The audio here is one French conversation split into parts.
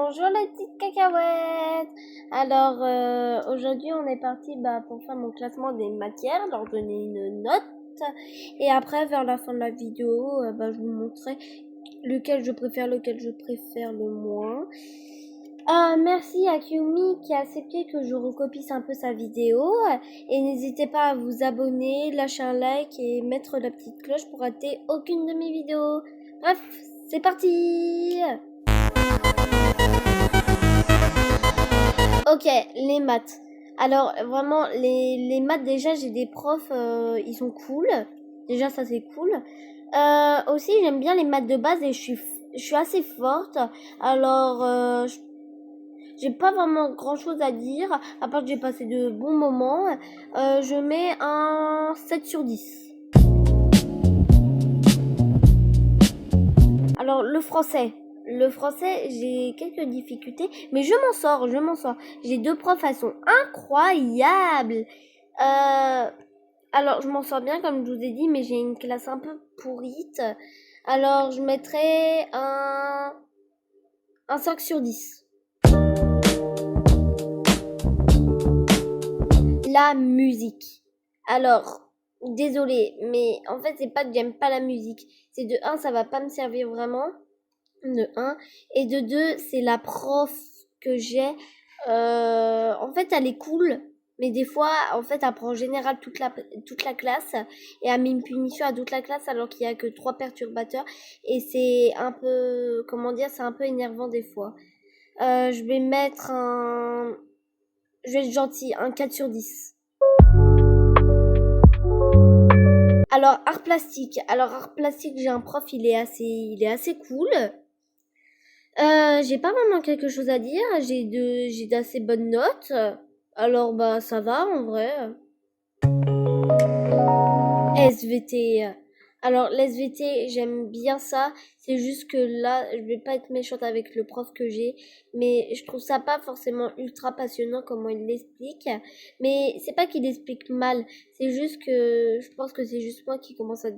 Bonjour les petites cacahuètes. Alors aujourd'hui on est parti pour faire mon classement des matières, leur donner une note et après vers la fin de la vidéo je vous montrerai lequel je préfère le moins. Merci à Kyumi qui a accepté que je recopie un peu sa vidéo et n'hésitez pas à vous abonner, lâcher un like et mettre la petite cloche pour rater aucune de mes vidéos. Bref, c'est parti. Ok, les maths. Alors vraiment, les maths déjà, j'ai des profs, ils sont cool. Déjà ça c'est cool. Aussi j'aime bien les maths de base et je suis assez forte. Alors j'ai pas vraiment grand chose à dire, à part que j'ai passé de bons moments. Je mets un 7 sur 10. Alors le français, j'ai quelques difficultés, mais je m'en sors. J'ai deux profs, elles sont incroyables. Alors je m'en sors bien comme je vous ai dit, mais j'ai une classe un peu pourrite. Alors je mettrais un 5 sur 10. La musique. Alors, désolée, mais en fait c'est pas que j'aime pas la musique. C'est de 1, ça va pas me servir vraiment. De 1. Et de 2, c'est la prof que j'ai. En fait, elle est cool. Mais des fois, en fait, elle prend en général toute la classe. Et elle met une punition à toute la classe alors qu'il y a que 3 perturbateurs. Et c'est un peu, c'est un peu énervant des fois. Je vais mettre je vais être gentil, un 4 sur 10. Alors, art plastique, j'ai un prof, il est assez cool. J'ai pas vraiment quelque chose à dire. J'ai d'assez bonnes notes. Alors ça va en vrai. SVT. Alors l'SVT, j'aime bien ça. C'est juste que là, je vais pas être méchante avec le prof que j'ai, mais je trouve ça pas forcément ultra passionnant comment il l'explique. Mais c'est pas qu'il explique mal, c'est juste que je pense que c'est juste moi qui commence à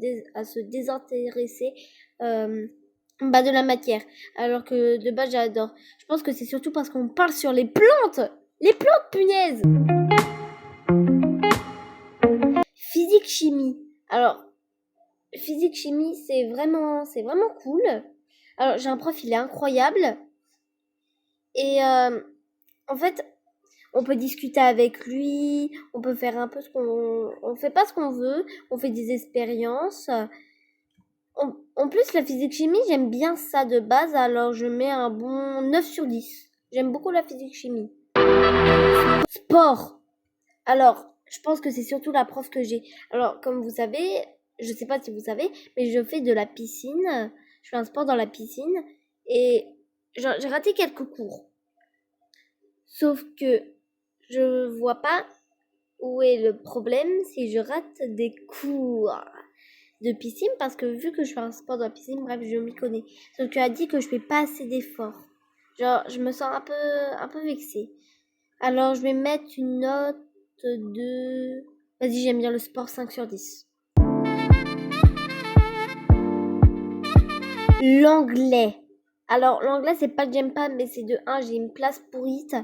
se désintéresser de la matière, alors que de base j'adore. Je pense que c'est surtout parce qu'on parle sur les plantes, punaise. Physique chimie. Alors physique chimie, c'est vraiment cool. Alors j'ai un prof, il est incroyable. Et en fait, on peut discuter avec lui, on peut faire un peu on fait pas ce qu'on veut, on fait des expériences. En plus, la physique chimie, j'aime bien ça de base, alors je mets un bon 9 sur 10. J'aime beaucoup la physique chimie. Sport. Alors, je pense que c'est surtout la prof que j'ai. Alors, comme vous savez, je sais pas si vous savez, mais je fais de la piscine. Je fais un sport dans la piscine et j'ai raté quelques cours. Sauf que je vois pas où est le problème si je rate des cours de piscine, parce que vu que je fais un sport dans la piscine, bref, je m'y connais. Sauf qu'elle a dit que je fais pas assez d'efforts. Je me sens un peu vexée. Alors, je vais mettre une note de... Vas-y, j'aime bien le sport, 5 sur 10. L'anglais. Alors, l'anglais, c'est pas que j'aime pas, mais c'est de 1, j'ai une place pourrite.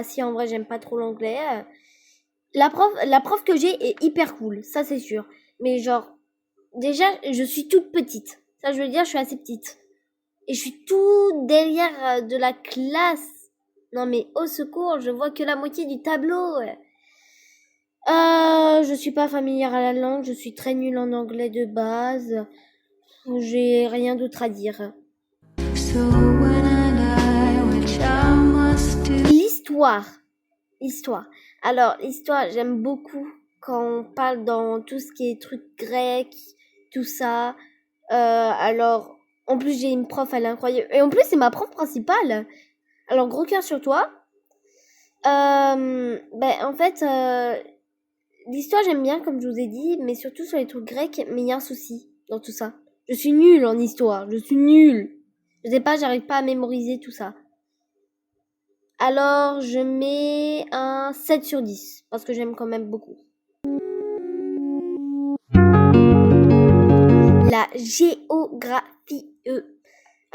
Si, en vrai, j'aime pas trop l'anglais. La prof que j'ai est hyper cool, ça c'est sûr. Mais déjà, je suis toute petite. Ça, je veux dire, je suis assez petite. Et je suis tout derrière de la classe. Non mais, au secours, je vois que la moitié du tableau. Je suis pas familière à la langue, je suis très nulle en anglais de base. J'ai rien d'autre à dire. L'histoire. Alors, l'histoire, j'aime beaucoup quand on parle dans tout ce qui est trucs grecs, tout ça. Alors, en plus, j'ai une prof, elle est incroyable. Et en plus, c'est ma prof principale. Alors, gros cœur sur toi. En fait, l'histoire, j'aime bien, comme je vous ai dit, mais surtout sur les trucs grecs. Mais il y a un souci dans tout ça. Je suis nulle en histoire. Je suis nulle. Je sais pas, j'arrive pas à mémoriser tout ça. Alors, je mets un 7 sur 10, parce que j'aime quand même beaucoup. La géographie.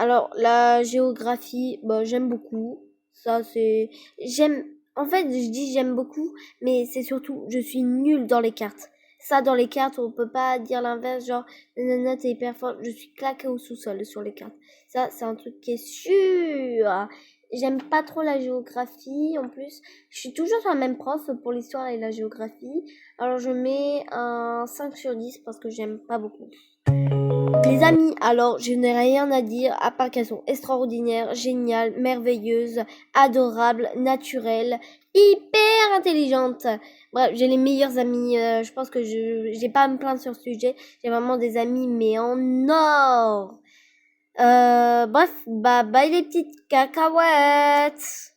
Alors, la géographie, bah, j'aime beaucoup. Ça, c'est... J'aime... En fait, je dis j'aime beaucoup, mais c'est surtout, je suis nulle dans les cartes. Ça, dans les cartes, on peut pas dire l'inverse, genre, nanana, t'es hyper forte. Je suis claquée au sous-sol sur les cartes. Ça, c'est un truc qui est sûr. J'aime pas trop la géographie, en plus. Je suis toujours sur la même prof pour l'histoire et la géographie. Alors, je mets un 5 sur 10 parce que j'aime pas beaucoup. Les amis, alors je n'ai rien à dire à part qu'elles sont extraordinaires, géniales, merveilleuses, adorables, naturelles, hyper intelligentes. Bref, j'ai les meilleures amies. Je pense que je j'ai pas à me plaindre sur ce sujet. J'ai vraiment des amis mais en or. Bref, bah bye les petites cacahuètes.